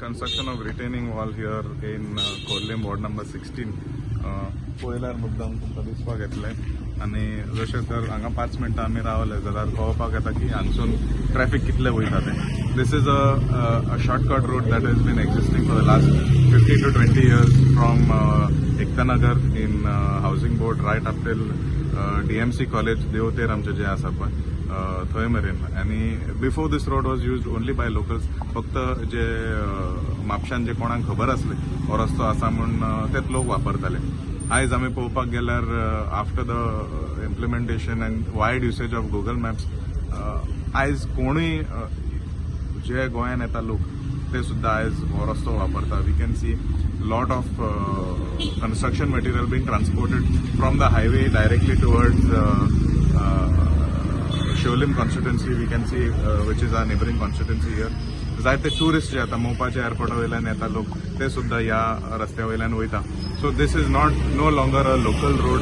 construction of retaining wall here in Kollim ward number 16 पयल्यार मुद्दाम तुमकां दिसपाक येतलें आनी जशें तर हांगा 5 मिनटां आमी रावले जाल्यार कळपाक येता की हांगसून ट्रॅफिक कितलें वयता तें. This is a shortcut route that has been existing for the last 15 to 20 years from Ektanagar in housing board right up till DMC college देवतेर आमचें जें आसा पळय थंय मेरेन. आनी before this road was used only by locals. फक्त जे म्हापशान जे कोणाक खबर आसले हो रस्तो आसा म्हूण तेच लोक वापरताले. आयज आमी पळोवपाक गेल्यार after the implementation and wide usage of Google maps आयज कोणूय जे गोंयान येता लोक ते सुद्धा आयज हो रस्तो वापरता. We can see lot of construction material being transported from the highway directly towards Sholim constituency. We can see which is our neighboring constituency here. जायते टुरिस्ट जे आता मोपाच्या एअरपोर्टा वयल्यान येता लोक ते सुद्धा ह्या रस्त्या वयल्यान वयता. So this is no longer a local road.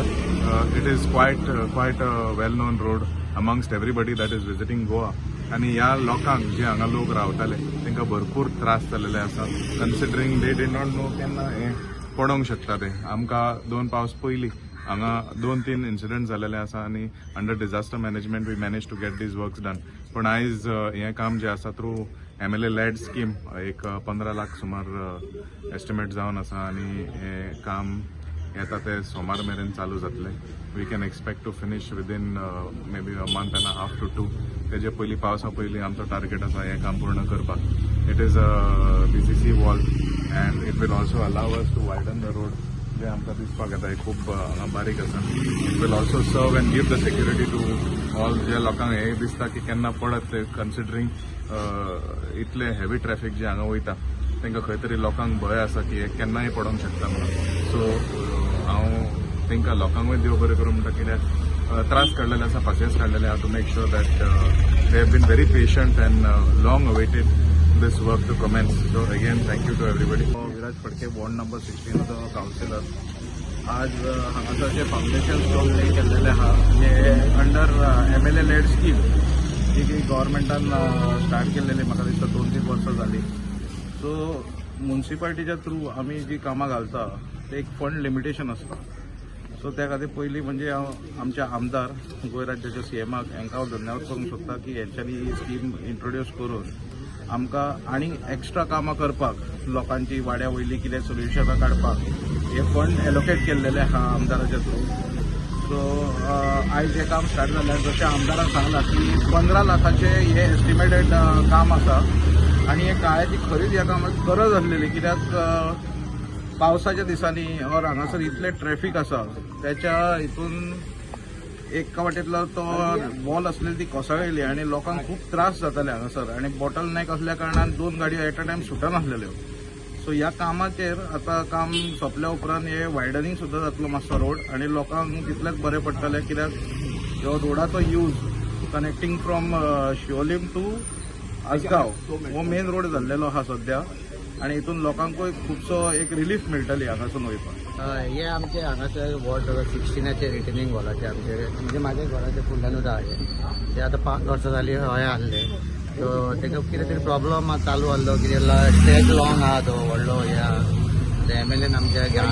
It is quite a well known road amongst everybody that is visiting Goa. आनी ह्या लोकांक जे हांगा लोक रावताले तांकां भरपूर त्रास जाल्ले आसा कन्सिडरींग दे डीड नॉट नो केन्ना हें पडोंक शकता ते. आमकां 2 पावस पयलीं हांगा 2-3 इन्सिडंट जाल्ले आसा आनी under disaster management we manage to get these works done. पण आयज हें काम जें आसा थ्रू MLA लेड स्कीम एक 15 लाख सुमार एस्टिमेट जावन आसा आनी हें काम येता ते सोमार मेरेन चालू जातलें. We can expect to finish within maybe a month and half to 2. तेजे पयलीं पावसा पयलीं आमचो टार्गेट आसा हें काम पूर्ण करपाक. It is a BCC wall and it will also allow us to widen the road जे आमकां दिसपाक येता खूब हांगा बारीक आसा. It will also serve and give the security to all जे लोकांक हे दिसता की केन्ना पडत ते कन्सिडरींग इतले हेवी ट्रॅफिक जे हांगा वयता तांकां खंय तरी लोकांक भंय आसा की हे केन्नाय पडोंक शकता म्हणून. सो हांव तांकां लोकांकूय देव बरें करूं म्हणटा कित्याक त्रास काडलेले आसा पासियन्स काडलेले आहा to make sure that they have been very patient and long awaited this work to commence. So again, thank you to everybody. Viraj Phadke ward number 16 जो काउन्सिलर आज हांगासर जे फाउंडेशन स्टोन ले केल्लेले आहा जे अंडर MLA लेड स्कीम जी की गव्हर्मेंटान start केल्लेली म्हाका दिसता 2-3 वर्सां जाली. सो म्युन्सिपाल्टीच्या थ्रू आमी जी कामां घालता ते एक फंड लिमिटेशन आसता. सो त्या खातीर पयलीं म्हणजे हांव आमच्या आमदार गोंय राज्याच्या CMाक हांकां हांव धन्यवाद करूंक सोदता की हेंच्यांनी ही स्कीम इंट्रोड्यूस करून आमकां आनी एक्स्ट्रा कामां करपाक लोकांची वाड्या वयली कितें सोल्युशनां काडपाक हे फंड एलोकेट केल्लेले आहा आमदाराच्या थ्रू. सो आयज हें काम स्टार्ट जाल्यार जशें आमदारान सांगलां की 15 लाखाचे हे एस्टिमेटेड काम आसा आनी हे काळ्याची खरीच ह्या कामाची गरज आसलेली कित्याक पावसाच्या दिसांनी और हांगासर इतले ट्रॅफिक आसा त्याच्या हितून एका वाटेतलो तो वॉल आसलेली ती कोसळ्ळेली आनी लोकांक खूब त्रास जाताले हांगासर आनी बॉटल नेक असल्या कारणान 2 गाडयो एट अ टायम सुटनासलेल्यो. सो ह्या कामाचेर आतां काम सोंपल्या उपरांत हे वायडनींग सुद्दां जातलो मातसो रोड आनी लोकांक तितलेंच बरें पडटलें कित्याक ह्यो रोडाचो use connecting from Siolim to Assagao हो मेन रोड जाल्लेलो आहा सद्या आनी हितून लोकांकूय खुबसो एक रिलीफ मेळटली हांगासून वयपाक. हे आमचे हांगासर वॉर्ड 16 रिटर्निंग वॉलाचे आमचे म्हणजे म्हाज्या घराचे फुडल्यानूच आहा ते आतां 5 वर्सां जालीं हय आहले. सो ताका कितें तरी प्रॉब्लम चालू आहलो कितें स्ट्रेच लॉंग आहा तो व्हडलो हे आहा ते MLAन आमच्या हे घेवन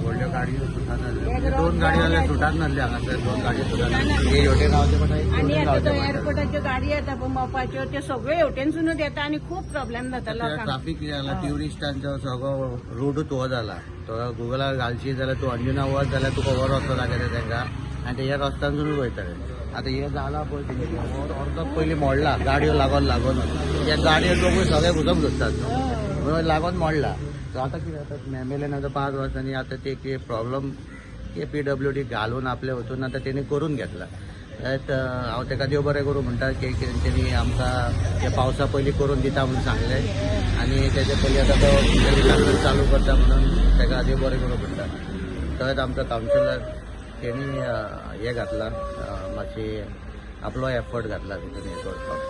व्हडल्यो गाडयो सुटात नासल्यो 2 गाडयो जाल्यार सुटात नासल्यो हांगासर 2 गाडयो सुटात हे हेवटेन रावचे पडटा एअरपोर्टाच्यो गाडी येता पळय मोपाच्यो त्यो सगळ्यो हेवटेनसूनच येता आनी खूब प्रॉब्लेम जाता लोकांक. ट्राफीक कितें जाला ट्युरिस्टांचो सगळो रोडूच हो जाला. तो गुगलार घालशी जाल्यार तूं अंजुना वच जाल्यार तुका वर रस्तो दाखयता तांकां आनी ते ह्या रस्त्यानसूनच वयतले. आतां हे जाला पळय तें अर्दो पयलीं मोडला गाडयो लागून ह्या गाडयो लोकूय सगळे घुसप घुसतात लागून मोडला. सो आतां कितें जाता MLAन आतां 5 वर्सांनी आतां ते प्रॉब्लम PWD घालून आपल्या वचून आतां तेणी करून घेतला. हांव ताका देव बरें करूं म्हणटा की तेणी आमकां हे पावसा पयलीं करून दिता म्हणून सांगलें आनी तेजे पयलीं आतां तो चालू करता म्हणून ताका देव बरें करूं म्हणटा. थंयच आमचो कावन्सिलर तेणी हे घातला मातशी आपलो एफर्ट घातला तितून हे करपाक.